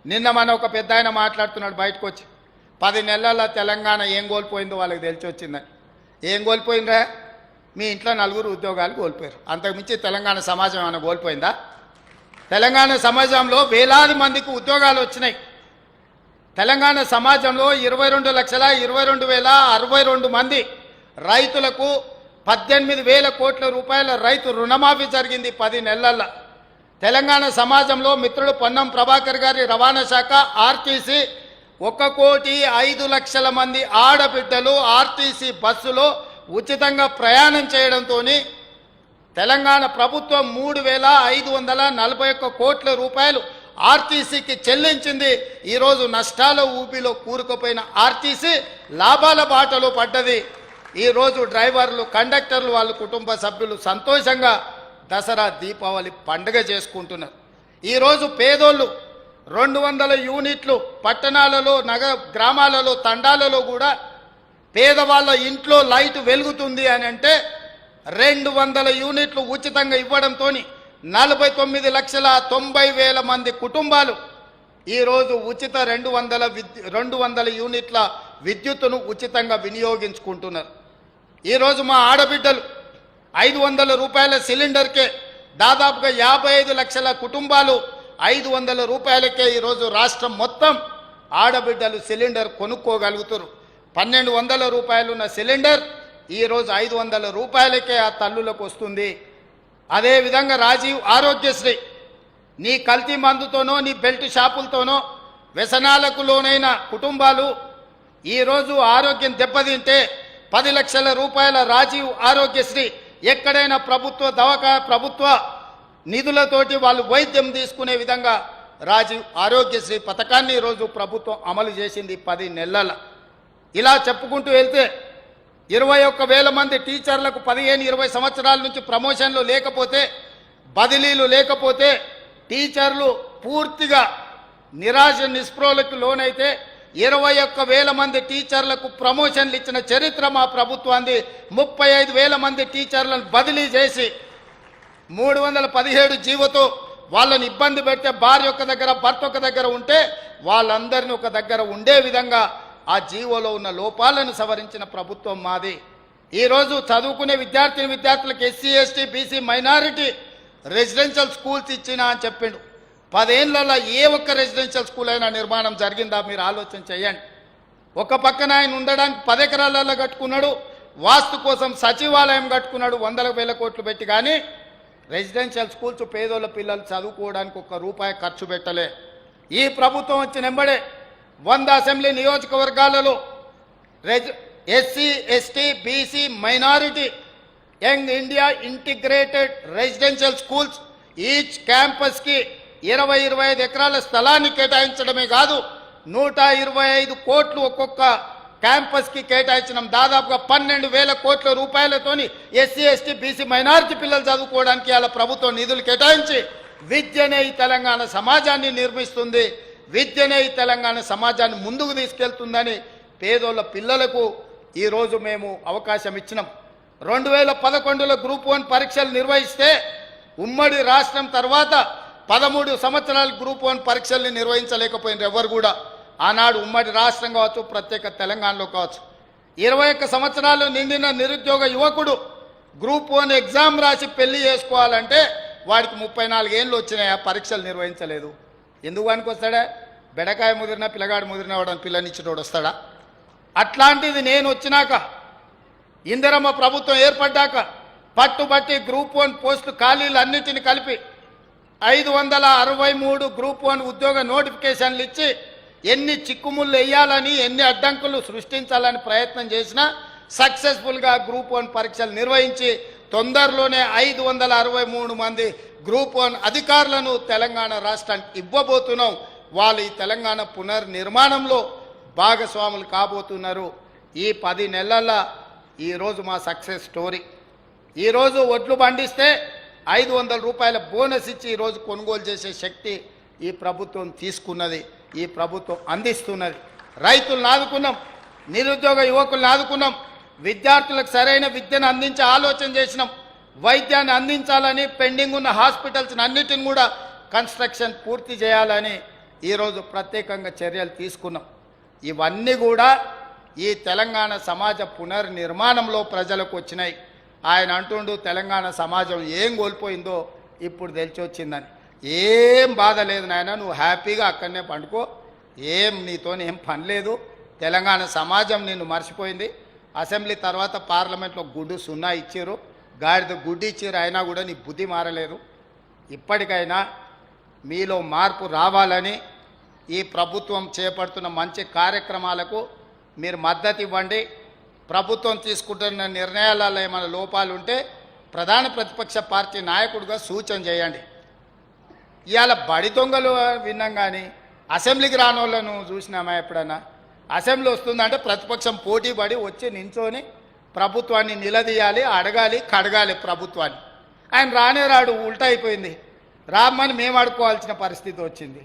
నిన్న మన ఒక పెద్ద ఆయన మాట్లాడుతున్నాడు బయటకు వచ్చి 10 నెలల తెలంగాణ ఏం కోల్పోయిందో వాళ్ళకి తెలిసి వచ్చిందని. ఏం కోల్పోయిందా? మీ ఇంట్లో 4 ఉద్యోగాలు కోల్పోయారు. అంతకుమించి తెలంగాణ సమాజం ఏమైనా కోల్పోయిందా? తెలంగాణ సమాజంలో వేలాది మందికి ఉద్యోగాలు వచ్చినాయి. తెలంగాణ సమాజంలో 22,22,062 మంది రైతులకు 18,000 కోట్ల రూపాయల రైతు రుణమాఫీ జరిగింది 10 నెలల్లో. తెలంగాణ సమాజంలో మిత్రుడు పొన్నం ప్రభాకర్ గారి రవాణా శాఖ ఆర్టీసీ 1,05,00,000 మంది ఆడబిడ్డలు ఆర్టీసీ బస్సులో ఉచితంగా ప్రయాణం చేయడంతో తెలంగాణ ప్రభుత్వం 3,541 కోట్ల రూపాయలు ఆర్టీసీకి చెల్లించింది. ఈరోజు నష్టాల ఊబిలో కూరుకుపోయిన ఆర్టీసీ లాభాల బాటలో పడ్డది. ఈరోజు డ్రైవర్లు కండక్టర్లు వాళ్ళ కుటుంబ సభ్యులు సంతోషంగా దసరా దీపావళి పండుగ చేసుకుంటున్నారు. ఈరోజు పేదోళ్ళు 200 యూనిట్లు పట్టణాలలో గ్రామాలలో తండాలలో కూడా పేదవాళ్ళ ఇంట్లో లైట్ వెలుగుతుంది అని అంటే 200 యూనిట్లు ఉచితంగా ఇవ్వడంతో 49,90,000 మంది కుటుంబాలు ఈరోజు ఉచిత 200 యూనిట్ల విద్యుత్తును ఉచితంగా వినియోగించుకుంటున్నారు. ఈరోజు మా ఆడబిడ్డలు 500 రూపాయల సిలిండర్కే దాదాపుగా 55 లక్షల కుటుంబాలు 500 రూపాయలకే ఈరోజు రాష్ట్రం మొత్తం ఆడబిడ్డలు సిలిండర్ కొనుక్కోగలుగుతారు. 1,200 రూపాయలు ఉన్న సిలిండర్ ఈరోజు 500 రూపాయలకే ఆ తల్లులకు వస్తుంది. అదేవిధంగా రాజీవ్ ఆరోగ్యశ్రీ నీ కల్తీ మందుతోనో నీ బెల్ట్ షాపులతోనో వ్యసనాలకు లోనైన కుటుంబాలు ఈరోజు ఆరోగ్యం దెబ్బతింటే 10 లక్షల రూపాయల రాజీవ్ ఆరోగ్యశ్రీ ఎక్కడైనా ప్రభుత్వ నిధులతోటి వాళ్ళు వైద్యం తీసుకునే విధంగా రాజీవ్ ఆరోగ్యశ్రీ పథకాన్ని ఈరోజు ప్రభుత్వం అమలు చేసింది 10 నెలల. ఇలా చెప్పుకుంటూ వెళ్తే 21,000 మంది టీచర్లకు 15-20 సంవత్సరాల నుంచి ప్రమోషన్లు లేకపోతే బదిలీలు లేకపోతే టీచర్లు పూర్తిగా నిరాశ నిస్పృహలకు లోనైతే 21,000 మంది టీచర్లకు ప్రమోషన్లు ఇచ్చిన చరిత్ర మా ప్రభుత్వాన్ని. 35,000 మంది టీచర్లను బదిలీ చేసి 317 జీవోతో వాళ్ళని ఇబ్బంది పెడితే భార్య ఒక దగ్గర భర్త ఒక దగ్గర ఉంటే వాళ్ళందరినీ ఒక దగ్గర ఉండే విధంగా ఆ జీవోలో ఉన్న లోపాలను సవరించిన ప్రభుత్వం మాది. ఈరోజు చదువుకునే విద్యార్థులకు SC ST BC minority residential schools ఇచ్చినా అని చెప్పిండు. 10 ఏళ్లలో ఏ ఒక్క రెసిడెన్షియల్ స్కూల్ అయినా నిర్మాణం జరిగిందా? మీరు ఆలోచన చేయండి. ఒక పక్కన ఆయన ఉండడానికి 10 ఎకరాలలో కట్టుకున్నాడు, వాస్తు కోసం సచివాలయం కట్టుకున్నాడు 100,000 కోట్లు పెట్టి. కానీ రెసిడెన్షియల్ స్కూల్స్ పేదోళ్ళ పిల్లలు చదువుకోవడానికి ₹1 ఖర్చు పెట్టలే. ఈ ప్రభుత్వం వచ్చిన వెంబడే 100 అసెంబ్లీ నియోజకవర్గాలలో SC ST BC minority young India integrated residential schools each క్యాంపస్కి 20-25 ఎకరాల స్థలాన్ని కేటాయించడమే కాదు 125 కోట్లు ఒక్కొక్క క్యాంపస్కి కేటాయించడం. దాదాపుగా 12,000 కోట్ల రూపాయలతోని ఎస్సీ ఎస్టీ బీసీ మైనారిటీ పిల్లలు చదువుకోవడానికి అలా ప్రభుత్వం నిధులు కేటాయించి విద్యనే ఈ తెలంగాణ సమాజాన్ని నిర్మిస్తుంది, విద్యనే ఈ తెలంగాణ సమాజాన్ని ముందుకు తీసుకెళ్తుందని పేదోళ్ళ పిల్లలకు ఈరోజు మేము అవకాశం ఇచ్చినాం. 2011లో గ్రూప్ 1 పరీక్షలు నిర్వహిస్తే ఉమ్మడి రాష్ట్రం తర్వాత 13 సంవత్సరాలు గ్రూప్ 1 పరీక్షల్ని నిర్వహించలేకపోయినారు ఎవరు కూడా. ఆనాడు ఉమ్మడి రాష్ట్రం కావచ్చు, ప్రత్యేక తెలంగాణలో కావచ్చు. 21 సంవత్సరాలు నిండిన నిరుద్యోగ యువకుడు గ్రూప్ 1 ఎగ్జామ్ రాసి పెళ్లి చేసుకోవాలంటే వాడికి 34 ఏళ్ళు వచ్చినాయి, ఆ పరీక్షలు నిర్వహించలేదు. ఎందుకు వానికి వస్తాడా? బెడకాయ ముదిరిన పిల్లగాడు ముదిరిన వాడు పిల్లనిచ్చినోడు వస్తాడా? అట్లాంటిది నేను వచ్చినాక ఇందిరమ్మ ప్రభుత్వం ఏర్పడ్డాక పట్టుబట్టి గ్రూప్ 1 పోస్టు ఖాళీలు అన్నిటిని కలిపి 563 గ్రూప్ 1 ఉద్యోగ నోటిఫికేషన్లు ఇచ్చి ఎన్ని చిక్కుముళ్ళు వేయాలని ఎన్ని అడ్డంకులు సృష్టించాలని ప్రయత్నం చేసినా సక్సెస్ఫుల్గా గ్రూప్ 1 పరీక్షలు నిర్వహించి తొందరలోనే 563 మంది గ్రూప్ 1 అధికారులను తెలంగాణ రాష్ట్రానికి ఇవ్వబోతున్నాం. వాళ్ళు ఈ తెలంగాణ పునర్నిర్మాణంలో భాగస్వాములు కాబోతున్నారు. ఈ 10 నెలల్లో ఈరోజు మా సక్సెస్ స్టోరీ. ఈరోజు ఒడ్లు పండిస్తే 500 రూపాయల బోనస్ ఇచ్చి ఈరోజు కొనుగోలు చేసే శక్తి ఈ ప్రభుత్వం తీసుకున్నది, ఈ ప్రభుత్వం అందిస్తున్నది. రైతులను ఆదుకున్నాం, నిరుద్యోగ యువకులను ఆదుకున్నాం, విద్యార్థులకు సరైన విద్యను అందించే ఆలోచన చేసినాం. వైద్యాన్ని అందించాలని పెండింగ్ ఉన్న హాస్పిటల్స్ అన్నిటిని కూడా కన్స్ట్రక్షన్ పూర్తి చేయాలని ఈరోజు ప్రత్యేకంగా చర్యలు తీసుకున్నాం. ఇవన్నీ కూడా ఈ తెలంగాణ సమాజ పునర్నిర్మాణంలో ప్రజలకు వచ్చినాయి. ఆయన అంటుండు తెలంగాణ సమాజం ఏం కోల్పోయిందో ఇప్పుడు తెలిసి వచ్చిందని. ఏం బాధ లేదు నాయన, నువ్వు హ్యాపీగా అక్కడనే పండుకో, నీతో ఏం పని లేదు. తెలంగాణ సమాజం నిన్ను మర్చిపోయింది. అసెంబ్లీ తర్వాత పార్లమెంట్లో గుడ్డు సున్నా ఇచ్చారు, గాడిద గుడ్డు ఇచ్చారు, అయినా కూడా నీ బుద్ధి మారలేదు. ఇప్పటికైనా మీలో మార్పు రావాలని ఈ ప్రభుత్వం చేపడుతున్న మంచి కార్యక్రమాలకు మీరు మద్దతు ఇవ్వండి. ప్రభుత్వం తీసుకుంటున్న నిర్ణయాలలో ఏమైనా లోపాలు ఉంటే ప్రధాన ప్రతిపక్ష పార్టీ నాయకుడిగా సూచన చేయండి. ఇవాళ బడి దొంగలు విన్నాం కానీ అసెంబ్లీకి రాని వాళ్ళను చూసినామా ఎప్పుడన్నా? అసెంబ్లీ వస్తుందంటే ప్రతిపక్షం పోటీ పడి వచ్చి నించొని ప్రభుత్వాన్ని నిలదీయాలి, అడగాలి, కడగాలి ప్రభుత్వాన్ని. ఆయన రానే రాడు, ఉల్టా అయిపోయింది. రామ్మని మేము అడుకోవాల్సిన పరిస్థితి వచ్చింది.